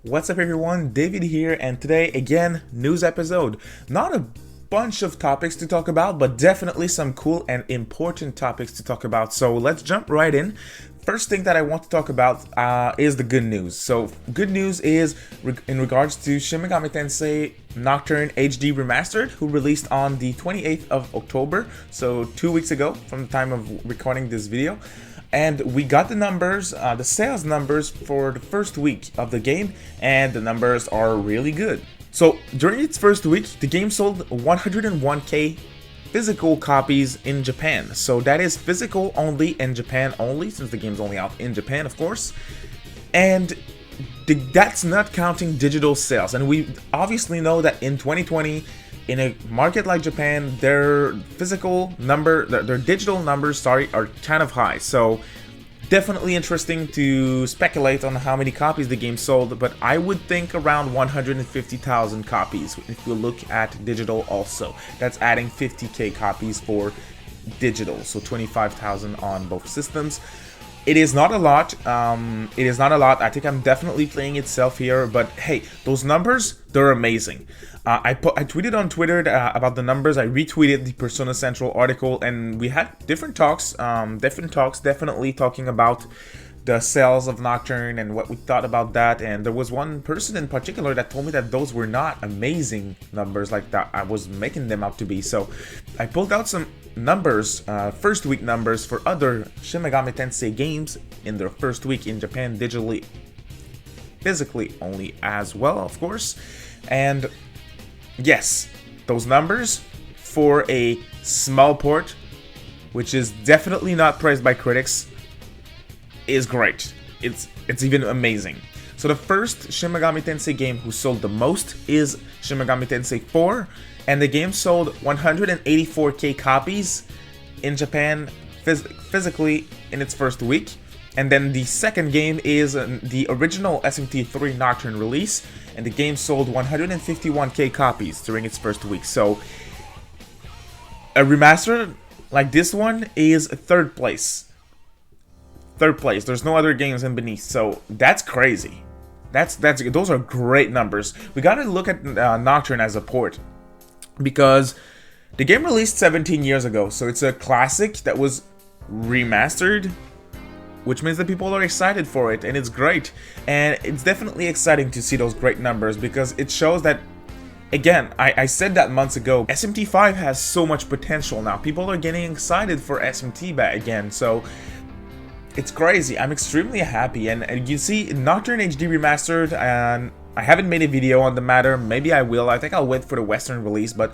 What's up everyone, David here, and today again, news episode. Not a bunch of topics to talk about, but definitely some cool and important topics to talk about. So let's jump right in. First thing that I want to talk about is the good news. So good news is in regards to Shin Megami Tensei Nocturne HD Remastered, who released on the 28th of October, so 2 weeks ago from the time of recording this video. And we got the numbers, the sales numbers for the first week of the game, and the numbers are really good. So during its first week, the game sold 101k physical copies in Japan. So that is physical only in Japan only, since the game's only out in Japan, of course. And that's not counting digital sales. And we obviously know that in 2020, in a market like Japan, their digital numbers, are kind of high. So definitely interesting to speculate on how many copies the game sold, but I would think around 150,000 copies if we look at digital also. That's adding 50k copies for digital, so 25,000 on both systems. It is not a lot. I think I'm definitely playing it safe here, but hey, those numbers, they're amazing. I tweeted on Twitter about the numbers. I retweeted the Persona Central article, and we had different talks, definitely talking about the sales of Nocturne and what we thought about that. And there was one person in particular that told me that those were not amazing numbers like that I was making them out to be. So I pulled out some numbers, first week numbers for other Shin Megami Tensei games in their first week in Japan, digitally, physically only as well, of course. And yes, those numbers for a small port, which is definitely not praised by critics, is great. It's even amazing. So the first Shin Megami Tensei game who sold the most is Shin Megami Tensei 4, and the game sold 184k copies in Japan physically in its first week. And then the second game is the original SMT3 Nocturne release, and the game sold 151k copies during its first week. So a remaster like this one is third place. There's no other games in beneath, so that's crazy. Those are great numbers. We gotta look at Nocturne as a port, because the game released 17 years ago, so it's a classic that was remastered, which means that people are excited for it, and it's great. And it's definitely exciting to see those great numbers, because it shows that, again, I said that months ago, SMT5 has so much potential now. People are getting excited for SMT back again, so it's crazy. I'm extremely happy. And you see, Nocturne HD Remastered, and I haven't made a video on the matter. Maybe I will. I think I'll wait for the Western release, but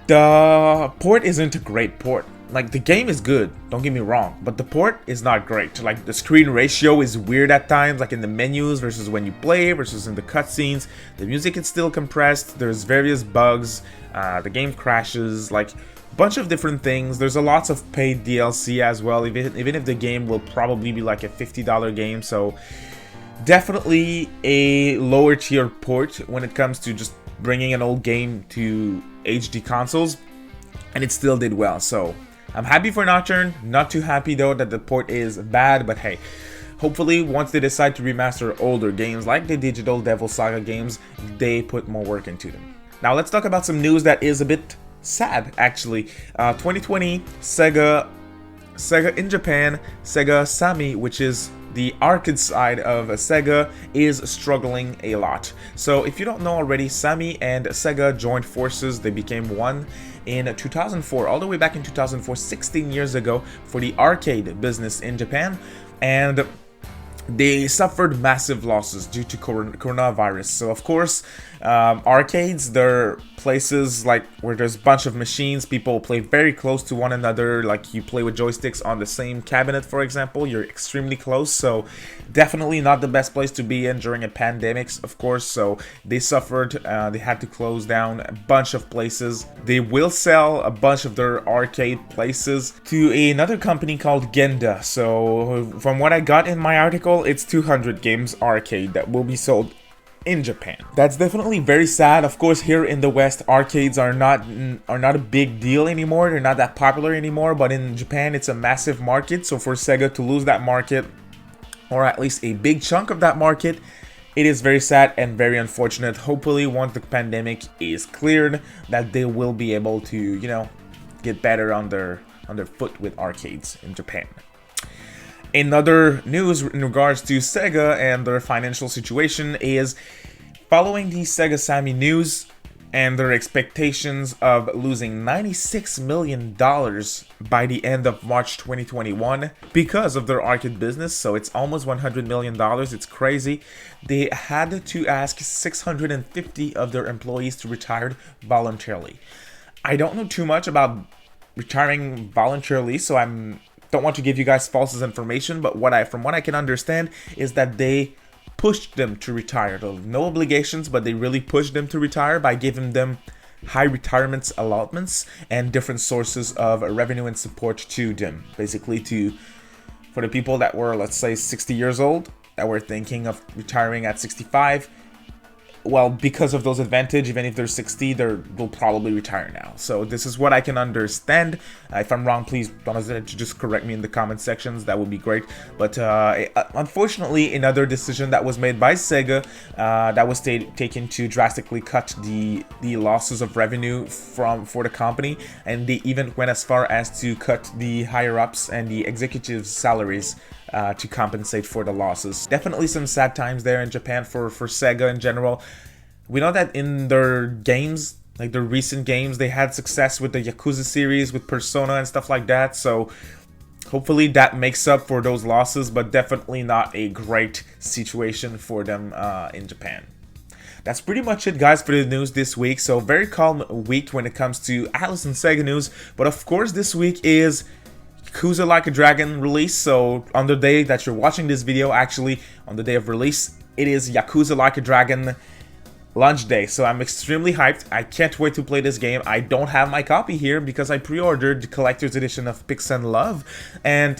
the port isn't a great port. Like, the game is good, don't get me wrong, but the port is not great. Like, the screen ratio is weird at times, like in the menus versus when you play versus in the cutscenes. The music is still compressed, there's various bugs, the game crashes, like a bunch of different things. There's a lots of paid DLC as well, even if the game will probably be like a $50 game, so definitely a lower tier port when it comes to just bringing an old game to HD consoles, and it still did well. So I'm happy for Nocturne, not too happy though that the port is bad, but hey, hopefully once they decide to remaster older games like the digital Devil Saga games, they put more work into them. Now let's talk about some news that is a bit sad, actually. 2020, Sega in Japan, Sega Sammy, which is the arcade side of Sega, is struggling a lot. So if you don't know already, Sammy and Sega joined forces. They became one in 2004, all the way back in 2004, 16 years ago, for the arcade business in Japan. And they suffered massive losses due to coronavirus. So of course, arcades, they're places like where there's a bunch of machines, people play very close to one another, like you play with joysticks on the same cabinet, for example, you're extremely close. So definitely not the best place to be in during a pandemic, of course. So they suffered, they had to close down a bunch of places. They will sell a bunch of their arcade places to another company called Genda. So from what I got in my article, it's 200 games arcade that will be sold in Japan. That's definitely very sad. Of course, here in the West, arcades are not a big deal anymore. They're not that popular anymore, but in Japan, it's a massive market. So for Sega to lose that market, or at least a big chunk of that market, It is very sad and very unfortunate. Hopefully, once the pandemic is cleared, that they will be able to, you know, get better on their foot with arcades in Japan. In other news in regards to Sega and their financial situation is following the Sega Sammy news and their expectations of losing $96 million by the end of March 2021 because of their arcade business. So it's almost $100 million. It's crazy. They had to ask 650 of their employees to retire voluntarily. I don't know too much about retiring voluntarily, so don't want to give you guys false information, but from what I can understand is that they pushed them to retire. No obligations, but they really pushed them to retire by giving them high retirement allotments and different sources of revenue and support to them. Basically, for the people that were, let's say, 60 years old, that were thinking of retiring at 65, well, because of those advantages, even if they're 60, they'll probably retire now. So this is what I can understand. If I'm wrong, please don't hesitate to just correct me in the comment sections. That would be great. But unfortunately, another decision that was made by Sega that was taken to drastically cut the losses of revenue for the company, and they even went as far as to cut the higher-ups and the executives' salaries to compensate for the losses. Definitely some sad times there in Japan for Sega in general. We know that in their games, like their recent games, they had success with the Yakuza series, with Persona and stuff like that. So hopefully that makes up for those losses, but definitely not a great situation for them in Japan. That's pretty much it, guys, for the news this week. So very calm week when it comes to Atlus and Sega news. But of course, this week is Yakuza Like a Dragon release. So on the day that you're watching this video, actually on the day of release, it is Yakuza Like a Dragon launch day. So I'm extremely hyped. I can't wait to play this game. I don't have my copy here because I pre-ordered the collector's edition of Pixel Love, and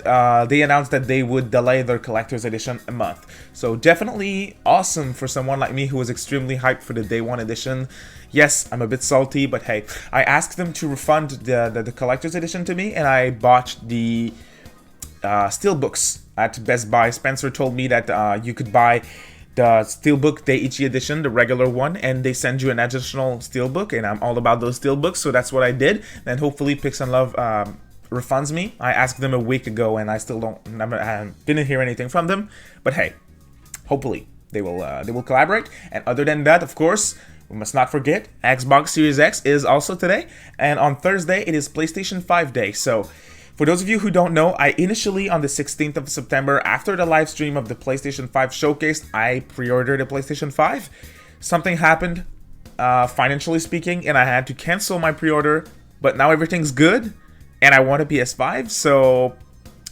they announced that they would delay their collector's edition a month. So definitely awesome for someone like me who was extremely hyped for the day one edition. Yes, I'm a bit salty, but hey, I asked them to refund the collector's edition to me, and I bought the steelbooks at Best Buy. Spencer told me that you could buy the Steelbook Daiichi edition, the regular one, and they send you an additional Steelbook, and I'm all about those Steelbooks, so that's what I did. And hopefully Pixel Love refunds me. I asked them a week ago, and I still didn't hear anything from them. But hey, hopefully they will collaborate. And other than that, of course, we must not forget Xbox Series X is also today, and on Thursday it is PlayStation 5 Day. So for those of you who don't know, I initially, on the 16th of September, after the live stream of the PlayStation 5 showcase, I pre-ordered a PlayStation 5. Something happened, financially speaking, and I had to cancel my pre-order, but now everything's good, and I want a PS5, so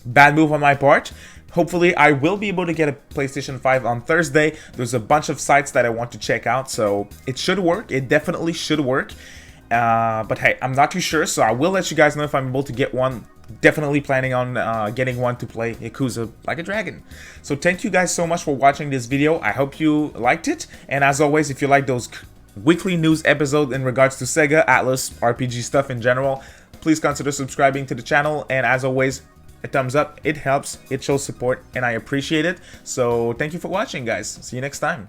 bad move on my part. Hopefully, I will be able to get a PlayStation 5 on Thursday. There's a bunch of sites that I want to check out, so it should work. It definitely should work. But hey, I'm not too sure, so I will let you guys know if I'm able to get one. Definitely planning on getting one to play Yakuza Like a Dragon. So thank you guys so much for watching this video. I hope you liked it. And as always, if you like those weekly news episodes in regards to Sega, Atlus, RPG stuff in general, please consider subscribing to the channel. And as always, a thumbs up. It helps. It shows support, and I appreciate it. So thank you for watching, guys. See you next time.